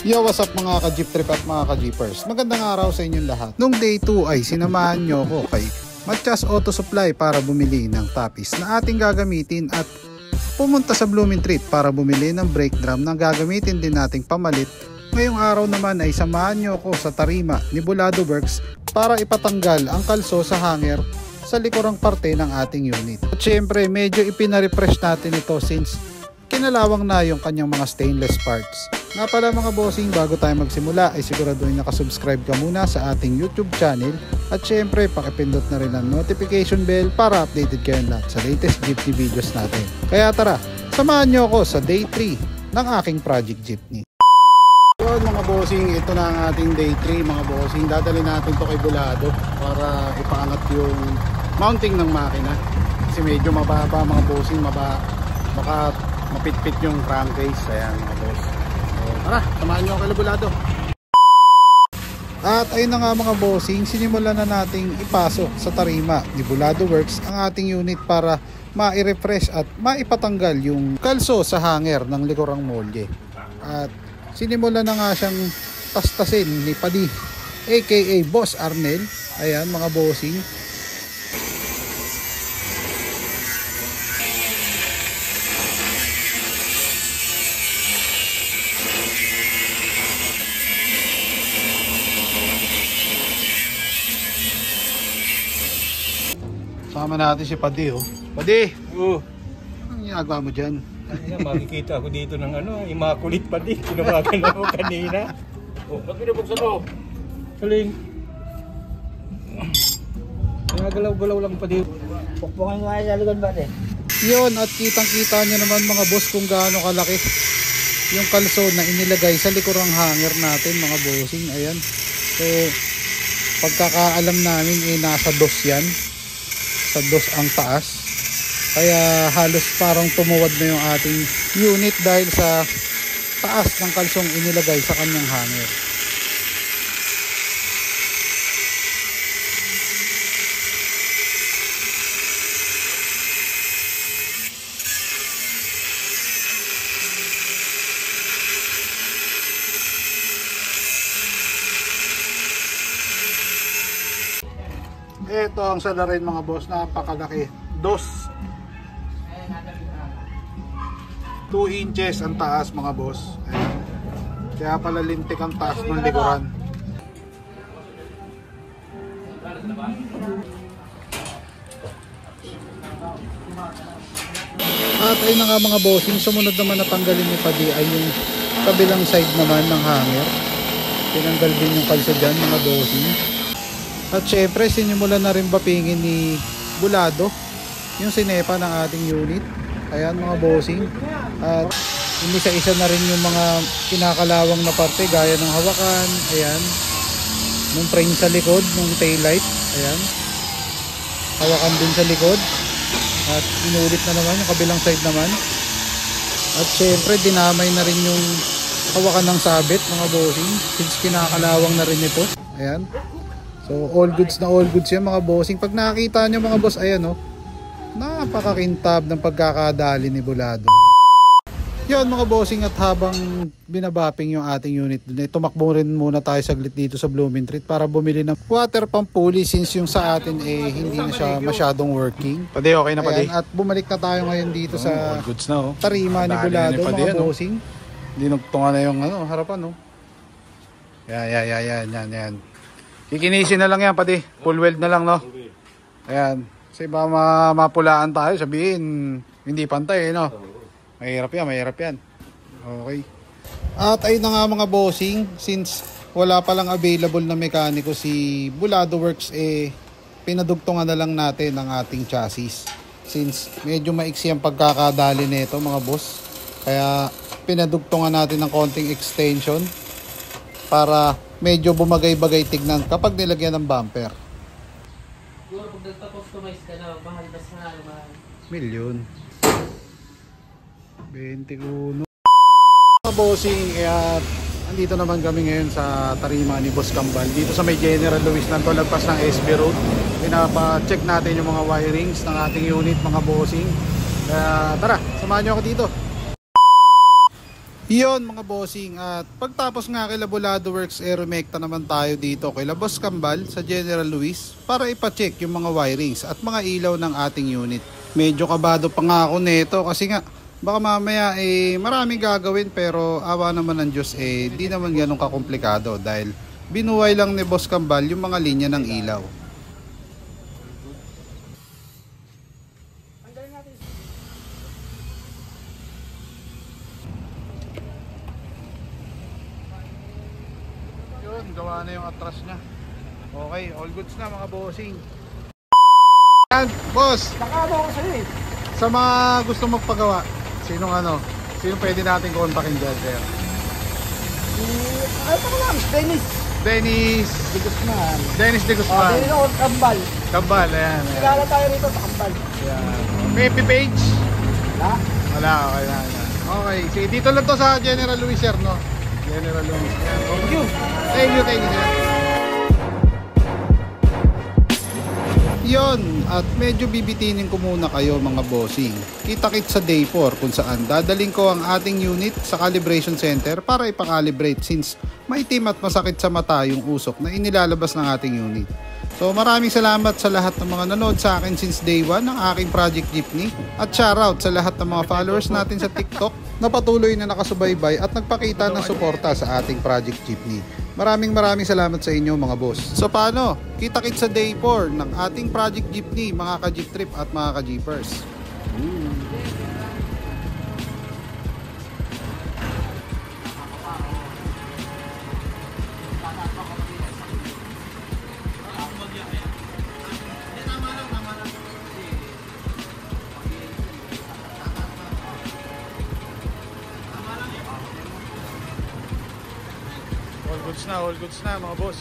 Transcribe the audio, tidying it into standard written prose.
Yo, what's up mga ka-jeep trip at mga ka-jeepers? Magandang araw sa inyong lahat. Nung day 2 ay sinamahan nyo ko kay Matias Auto Supply para bumili ng tapis na ating gagamitin at pumunta sa Blooming Treat para bumili ng brake drum na gagamitin din nating pamalit. Ngayong araw naman ay samahan nyo ko sa tarima ni Bulado Works para ipatanggal ang kalso sa hanger sa likurang parte ng ating unit. At syempre medyo ipina-refresh natin ito since kinalawang na yung kanyang mga stainless parts. Nga pala mga bossing, bago tayo magsimula ay siguraduhin nakasubscribe ka muna sa ating YouTube channel at syempre pakipindot na rin ang notification bell para updated kayo lahat sa latest jeepney videos natin. Kaya tara, samahan nyo ako sa day 3 ng aking project jeepney. Yun mga bossing, ito na ang ating day 3 mga bossing. Dadali natin to kay Bulado para ipaangat yung mounting ng makina kasi medyo mababa mga bossing, baka mapitpit yung crankcase. Ayan mga boss, so, tara, samahan nyo kay Bulado. At ayun na nga mga bossing, sinimulan na nating ipasok sa tarima ni Bulado Works ang ating unit para ma-refresh at maipatanggal yung kalso sa hanger ng likurang molye. At sinimulan na nga siyang tastasin ni Padi aka Boss Arnel. Ayan mga bossing, sama natin si Padi. Padi! Anong ginagawa mo dyan? Makikita ako dito ng immaculate Padi. Tinawagan ako kanina. Ba't pinabuksan mo? Saling. Nagalaw-galaw lang Padi. Pukpungan nga sa likod ba eh? Yun, at kitang-kita nyo naman mga boss kung gaano kalaki yung kalso na inilagay sa likurang hanger natin mga bossing. Ayan. So, pagkakaalam namin nasa dos yan. Sa dos ang taas, kaya halos parang tumuwad na yung ating unit dahil sa taas ng kalsong inilagay sa kanyang hanger. Ito ang salarin mga boss, napakalaki. 2 inches ang taas mga boss. Ayan. Kaya pala lintik ang taas ng likuran. At ayun na nga mga bossing, sumunod naman na tanggalin ni Padi ay yung kabilang side naman ng hanger. Tinanggal din yung kalsa dyan mga bossing. At syempre sinimulan na rin bapingin ni Bulado yung sinepa ng ating unit. Ayan mga bossing. At inisa-isa na rin yung mga kinakalawang na parte gaya ng hawakan. Ayan. Nung frame sa likod, nung taillight. Ayan. Hawakan din sa likod. At inulit na naman yung kabilang side naman. At syempre dinamay na rin yung hawakan ng sabit mga bossing since kinakalawang na rin ito. Ayan. So all goods na all goods yan mga bossing. Pag nakakita nyo mga boss, ayan napakakintab ng pagkakadali ni Bulado. Yun mga bossing, at habang binabaping yung ating unit dun, tumakbo rin muna tayo saglit dito sa Blooming Treat para bumili ng water pump pulley since yung sa atin hindi na siya masyadong working. Padi, okay na Padi. At bumalik na tayo ngayon dito sa all goods na, tarima ni Bulado mga bossing. Dinugtungan na yung harapan Yan. Kikinisin na lang yan Padi. Full weld na lang Ayan. Kasi ba mapulaan tayo, sabihin hindi pantay Mahirap yan. Okay. At ayun na nga mga bossing, since wala palang available na mekaniko si Bulado Works, pinadugtungan na lang natin ang ating chassis. Since medyo maiksi ang pagkakadali nito mga boss, kaya pinadugtungan natin ng konting extension para medyo bumagay-bagay tignan kapag nilagyan ng bumper. Siguro pag nagpa-customize ka na, mahal ba sa mahal? Milyon. 21. Mga bossing, kaya andito naman kami ngayon sa tarima ni Boss Kambal. Dito sa may General Luis Nanto, lagpas ng SB Road. Pinapa-check natin yung mga wirings ng ating unit mga bossing. Kaya tara, samahan nyo ako dito. Yon mga bossing, at pagtapos nga kay Labulado Works, rumekta naman tayo dito kay Boss Kambal sa General Luis para ipacheck yung mga wirings at mga ilaw ng ating unit. Medyo kabado pa nga ako nito kasi nga baka mamaya maraming gagawin, pero awa naman ng Diyos di naman ganun kakomplikado dahil binuhay lang ni Boss Kambal yung mga linya ng ilaw. Gawa na yung atras niya. Okay, all goods na mga bossing. And, boss, Nakano ko sa'yo eh. sa mga gusto magpagawa, sinong pwede natin kontakin dyan, sir? Ay, pa lang, Dennis. Dennis De Guzman. Dennis De Oh, Guzman. Dennis ako, Kambal. Kambal, ayan. Kilala tayo rito sa Kambal. Ayan. May FB page? Ha? Wala, okay na. Okay, sige, dito lang to sa General Luis, sir, no? General Luis. Ayan. Thank you. Thank you, sir. Yon, at medyo bibitinin ko muna kayo mga bossing. Kita-kit sa day 4 kung saan dadaling ko ang ating unit sa calibration center para ipakalibrate since maitim at masakit sa mata yung usok na inilalabas ng ating unit. So maraming salamat sa lahat ng mga nanood sa akin since day 1 ng aking Project Jeepney, at shoutout sa lahat ng mga followers natin sa TikTok na patuloy na nakasubaybay at nagpakita ng suporta sa ating Project Jeepney. Maraming salamat sa inyo mga boss. So paano? Kita-kit sa day 4 ng ating Project Jeepney mga ka-Jeep Trip at mga ka-Jeepers. All goods na mga boss.